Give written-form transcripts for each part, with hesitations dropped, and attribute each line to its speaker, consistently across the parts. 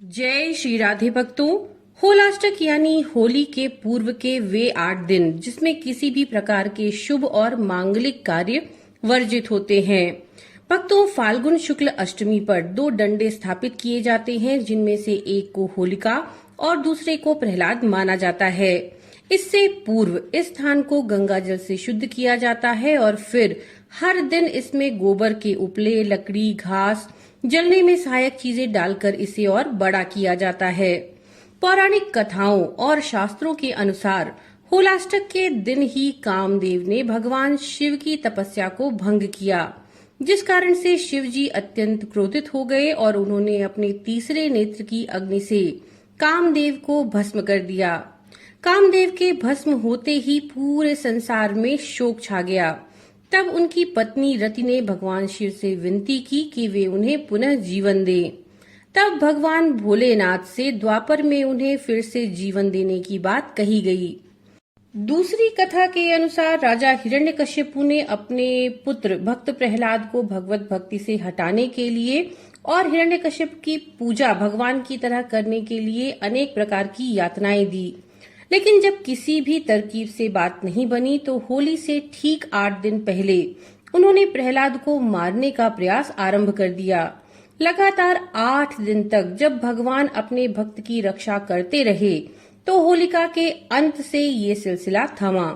Speaker 1: जय श्री राधे भक्तों। होलाष्टक यानी होली के पूर्व के वे 8 दिन जिसमें किसी भी प्रकार के शुभ और मांगलिक कार्य वर्जित होते हैं। भक्तों, फाल्गुन शुक्ल अष्टमी पर 2 डंडे स्थापित किए जाते हैं, जिनमें से एक को होलिका और दूसरे को प्रहलाद माना जाता है। इससे पूर्व इस स्थान को गंगा जल से शुद्ध किया जाता है और फिर हर दिन इसमें गोबर के उपले, लकड़ी, घास, जलने में सहायक चीजें डालकर इसे और बड़ा किया जाता है। पौराणिक कथाओं और शास्त्रों के अनुसार होलाष्टक के दिन ही कामदेव ने भगवान शिव की तपस्या को भंग किया, जिस कारण से शिव जी अत्यंत क्रोधित हो गए और उन्होंने अपने तीसरे नेत्र की अग्नि से कामदेव को भस्म कर दिया। कामदेव के भस्म होते ही पूरे संसार में शोक छा गया। तब उनकी पत्नी रति ने भगवान शिव से विनती की कि वे उन्हें पुनः जीवन दें। तब भगवान भोलेनाथ से द्वापर में उन्हें फिर से जीवन देने की बात कही गई। दूसरी कथा के अनुसार राजा हिरण्यकश्यपु ने अपने पुत्र भक्त प्रहलाद को भगवत भक्ति से हटाने के लिए और हिरण्यकश्यप की पूजा भगवान की तरह करने के लिए अनेक प्रकार की यातनाएं दी। लेकिन जब किसी भी तरकीब से बात नहीं बनी तो होली से ठीक 8 दिन पहले उन्होंने प्रहलाद को मारने का प्रयास आरंभ कर दिया। लगातार 8 दिन तक जब भगवान अपने भक्त की रक्षा करते रहे तो होलिका के अंत से ये सिलसिला थमा।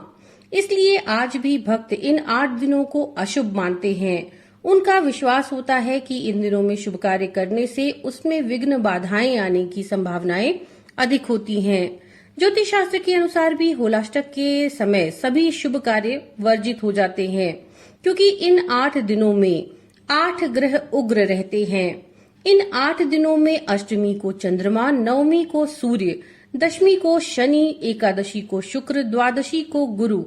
Speaker 1: इसलिए आज भी भक्त इन 8 दिनों को अशुभ मानते हैं। उनका विश्वास होता है कि इन दिनों में शुभ कार्य करने से उसमें विघ्न बाधाएं आने की संभावनाएं अधिक होती हैं। ज्योतिष शास्त्र के अनुसार भी होलाष्टक के समय सभी शुभ कार्य वर्जित हो जाते हैं, क्योंकि इन 8 दिनों में 8 ग्रह उग्र रहते हैं। इन 8 दिनों में अष्टमी को चंद्रमा, नवमी को सूर्य, दशमी को शनि, एकादशी को शुक्र, द्वादशी को गुरु,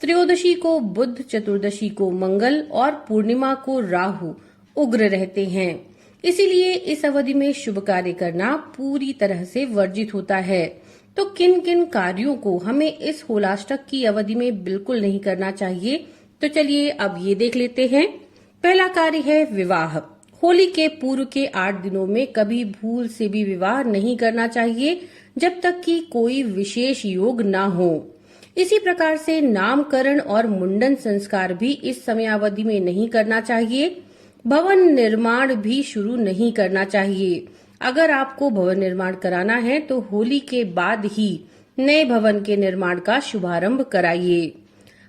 Speaker 1: त्रयोदशी को बुध, चतुर्दशी को मंगल और पूर्णिमा को राहु उग्र रहते हैं। इसीलिए इस अवधि में शुभ कार्य करना पूरी तरह से वर्जित होता है। तो किन किन कार्यों को हमें इस होलाष्टक की अवधि में बिल्कुल नहीं करना चाहिए, तो चलिए अब ये देख लेते हैं। पहला कार्य है विवाह। होली के पूर्व के 8 दिनों में कभी भूल से भी विवाह नहीं करना चाहिए जब तक कि कोई विशेष योग ना हो। इसी प्रकार से नामकरण और मुंडन संस्कार भी इस समयावधि में नहीं करना चाहिए। भवन निर्माण भी शुरू नहीं करना चाहिए। अगर आपको भवन निर्माण कराना है तो होली के बाद ही नए भवन के निर्माण का शुभारंभ कराइए।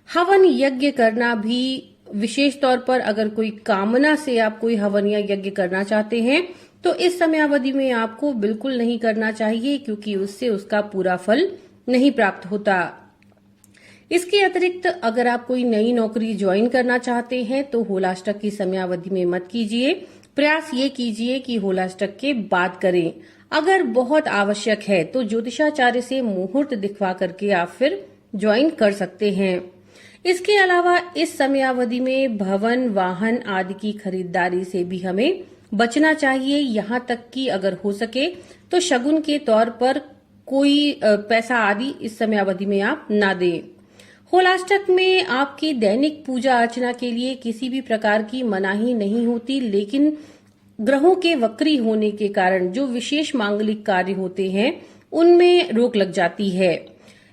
Speaker 1: हवन यज्ञ करना भी, विशेष तौर पर अगर कोई कामना से आप कोई हवन या यज्ञ करना चाहते हैं तो इस समयावधि में आपको बिल्कुल नहीं करना चाहिए, क्योंकि उससे उसका पूरा फल नहीं प्राप्त होता। इसके अतिरिक्त अगर आप कोई नई नौकरी ज्वाइन करना चाहते हैं तो होलाष्टक की समयावधि में मत कीजिए। प्रयास ये कीजिए कि होलाष्टक के बाद करें। अगर बहुत आवश्यक है तो ज्योतिषाचार्य से मुहूर्त दिखवा करके आप फिर ज्वाइन कर सकते हैं। इसके अलावा इस समयावधि में भवन, वाहन आदि की खरीदारी से भी हमें बचना चाहिए। यहाँ तक कि अगर हो सके तो शगुन के तौर पर कोई पैसा आदि इस समयावधि में आप ना दें। होलाष्टक में आपकी दैनिक पूजा अर्चना के लिए किसी भी प्रकार की मनाही नहीं होती, लेकिन ग्रहों के वक्री होने के कारण जो विशेष मांगलिक कार्य होते हैं उनमें रोक लग जाती है।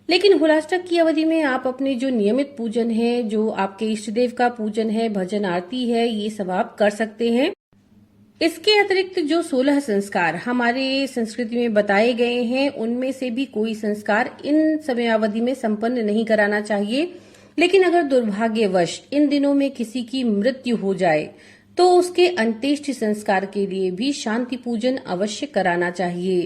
Speaker 1: लेकिन होलाष्टक की अवधि में आप अपने जो नियमित पूजन है, जो आपके इष्ट देव का पूजन है, भजन आरती है, ये सब आप कर सकते हैं। इसके अतिरिक्त जो 16 संस्कार हमारे संस्कृति में बताए गए हैं उनमें से भी कोई संस्कार इन समयावधि में संपन्न नहीं कराना चाहिए। लेकिन अगर दुर्भाग्यवश इन दिनों में किसी की मृत्यु हो जाए तो उसके अंत्येष्टि संस्कार के लिए भी शांति पूजन अवश्य कराना चाहिए।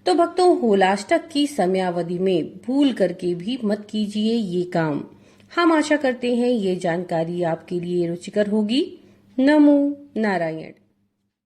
Speaker 1: तो भक्तों, होलाष्टक की समयावधि में भूल करके भी मत कीजिए ये काम। हम आशा करते हैं ये जानकारी आपके लिए रुचिकर होगी। नमो नारायण।